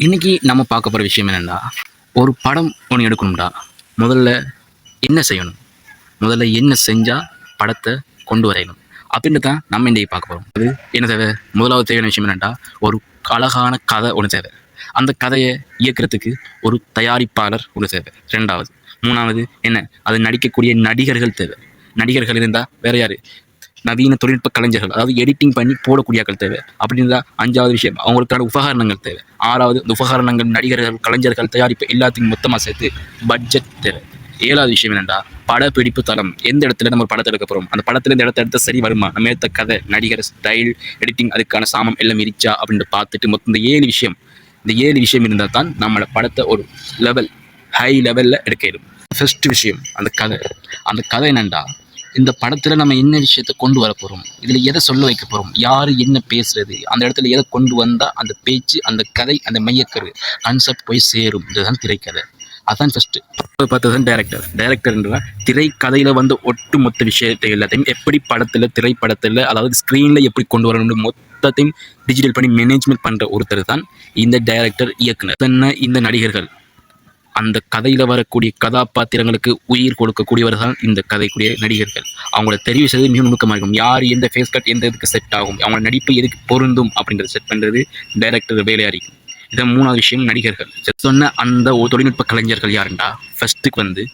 இன்னைக்கு நம்ம பார்க்க போகிற விஷயம் என்னென்னா, ஒரு படம் ஒன்று எடுக்கணும்டா, முதல்ல என்ன செய்யணும், முதல்ல என்ன செஞ்சால் படத்தை கொண்டு வரையணும் அப்படின்னு தான் நம்ம இன்றைக்கி பார்க்க போகிறோம். அது என்ன தேவை? முதலாவது தேவையான விஷயம் என்னென்னா, ஒரு அழகான கதை ஒன்று தேவை. அந்த கதையை இயக்கிறதுக்கு ஒரு தயாரிப்பாளர் ஒன்று தேவை. ரெண்டாவது, மூணாவது என்ன, அது நடிக்கக்கூடிய நடிகர்கள் தேவை. நடிகர்கள் இருந்தால் வேறு யார்? நவீன தொழில்நுட்ப கலைஞர்கள், அதாவது எடிட்டிங் பண்ணி போடக்கூடியாக்கள் தேவை. அப்படின்னா அஞ்சாவது விஷயம், அவங்களுக்கான உபகரணங்கள் தேவை. ஆறாவது, இந்த உபகரணங்கள், நடிகர்கள், கலைஞர்கள், தயாரிப்பு எல்லாத்தையும் மொத்தமாக சேர்த்து பட்ஜெட் தேவை. ஏழாவது விஷயம் என்னென்னா, படப்பிடிப்பு தளம். எந்த இடத்துல நம்ம படத்தை எடுக்க போகிறோம், அந்த படத்தில் இந்த இடத்த எடுத்த சரி வருமா, நம்ம ஏற்ற கதை, நடிகர், ஸ்டைல், எடிட்டிங், அதுக்கான சாமம் எல்லாம் இருச்சா அப்படின்னு பார்த்துட்டு மொத்தம் இந்த ஏழு விஷயம் இருந்தால் தான் நம்மளோட படத்தை ஒரு லெவல், ஹை லெவலில் எடுக்கணும். ஃபர்ஸ்ட் விஷயம் அந்த கதை என்னென்னா, இந்த படத்தில் நம்ம என்ன விஷயத்தை கொண்டு வர போகிறோம், இதில் எதை சொல்ல வைக்க போகிறோம், யார் என்ன பேசுகிறது, அந்த இடத்துல எதை கொண்டு வந்தால் அந்த பேச்சு, அந்த கதை, அந்த மையக்கரு கான்செப்ட் போய் சேரும். இதுதான் திரைக்கதை. அதுதான் ஃபஸ்ட்டு. பார்த்தது தான் டைரக்டர்ன்ற திரைக்கதையில் வந்து ஒட்டுமொத்த விஷயத்தை எல்லாத்தையும் எப்படி திரைப்படத்தில் அதாவது ஸ்க்ரீனில் எப்படி கொண்டு வரணும்னு மொத்தத்தையும் டிஜிட்டல் பண்ணி மேனேஜ்மெண்ட் பண்ணுற ஒருத்தர் தான் இந்த டைரக்டர், இயக்குனர். என்ன இந்த நடிகர்கள், அந்த கதையில் வரக்கூடிய கதாபாத்திரங்களுக்கு உயிர் கொடுக்கக்கூடியவர் தான் இந்த கதைக்குரிய நடிகர்கள். அவங்கள தெரிவு செய்வது மிக நுணுக்கமாக இருக்கும். யார் எந்த ஃபேஸ் கட் எந்த இதுக்கு செட் ஆகும், அவங்க நடிப்பு எதுக்கு பொருந்தும் அப்படின்றத செட் பண்ணுறது டைரக்டர் வேலையாக இருக்கும். இதை மூணாவது விஷயம், நடிகர்கள். சொன்ன அந்த தொழில்நுட்ப கலைஞர்கள் யாருண்டா, ஃபஸ்ட்டுக்கு வந்து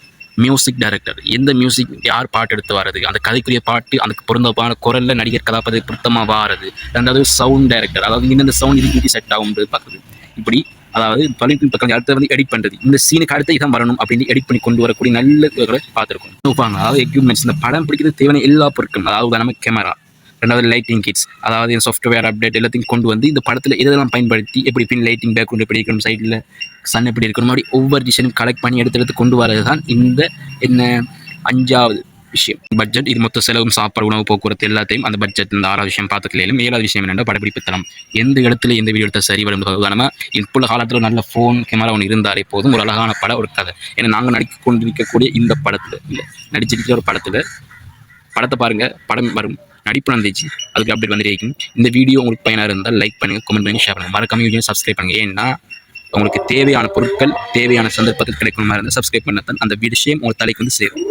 மியூசிக் டைரக்டர். எந்த மியூசிக், யார் பாட்டு எடுத்து வர்றது, அந்த கதைக்குரிய பாட்டு அதுக்கு பொருந்தமான குரலில் நடிகர் கதாபாத்திரம் பொருத்தமாக வாரது. ரெண்டாவது சவுண்ட் டைரக்டர், அதாவது இந்த சவுண்ட் இதுக்கு செட் ஆகும்ன்றது பார்க்குறது. இப்படி அதாவது தொழில்நுட்ப அடுத்த வந்து எடிட் பண்ணுறது, இந்த சீனுக்கு அடுத்து இதான் வரணும் அப்படின்னு எடிட் பண்ணி கொண்டு வரக்கூடிய நல்ல பார்த்துருக்கோம். அதாவது எக்யூப்மெண்ட்ஸ், இந்த படம் பிடிக்கிறது தேவையான எல்லா பொருட்களும், அதாவது நம்ம கேமரா, ரெண்டாவது லைட்டிங் கிட்ஸ், அதாவது சாஃப்ட்வேர் அப்டேட் எல்லாத்தையும் கொண்டு வந்து இந்த படத்தில் இதெல்லாம் பயன்படுத்தி எப்படி பின் லைட்டிங், பேக்ரவுண்ட் எப்படி இருக்கணும், சைடில் சன் எப்படி இருக்கணும், அப்படி ஒவ்வொரு டிசைனும் கலெக்ட் பண்ணி எடுத்து கொண்டு வரது தான் இந்த அஞ்சாவது விஷயம், பட்ஜெட். இது மொத்த செலவும், சாப்பாடு, உணவு, போக்குவரத்து எல்லாத்தையும் அந்த பட்ஜெட். இந்த ஆறாவது விஷயம் பார்த்துக்கலாம். ஏழாவது விஷயம் என்னென்னா, படப்பிடிப்பு தளம். எந்த இடத்துல எந்த வீடியோ எடுத்தால் சரி வரும். நம்ம இப்போ காலத்தில் நல்ல ஃபோன் கேமரா ஒன்று இருந்தாலே போதும், ஒரு அழகான படம், ஒரு கதை. ஏன்னா நாங்கள் நடிக்க கொண்டிருக்கக்கூடிய இந்த படத்தில் இல்லை, நடிச்சிருக்கிற ஒரு படத்தை பாருங்கள், படம் வரும், நடிப்பு நடந்துச்சு, அதுக்கு அப்டேட் வந்துருக்கும். இந்த வீடியோ உங்களுக்கு பயனாக இருந்தால் லைக் பண்ணுங்கள், கமெண்ட் பண்ணி ஷேர் பண்ணுங்கள், மறக்காம வீடியோ சப்ஸ்கிரைப் பண்ணுங்கள். ஏன்னா உங்களுக்கு தேவையான பொருட்கள் தேவையான சந்தர்ப்பத்தில் கிடைக்கணுமா இருந்தால் சப்ஸ்கிரைப் பண்ணத்தான் அந்த விஷயம் உங்கள் தலைக்கு வந்து சேரும்.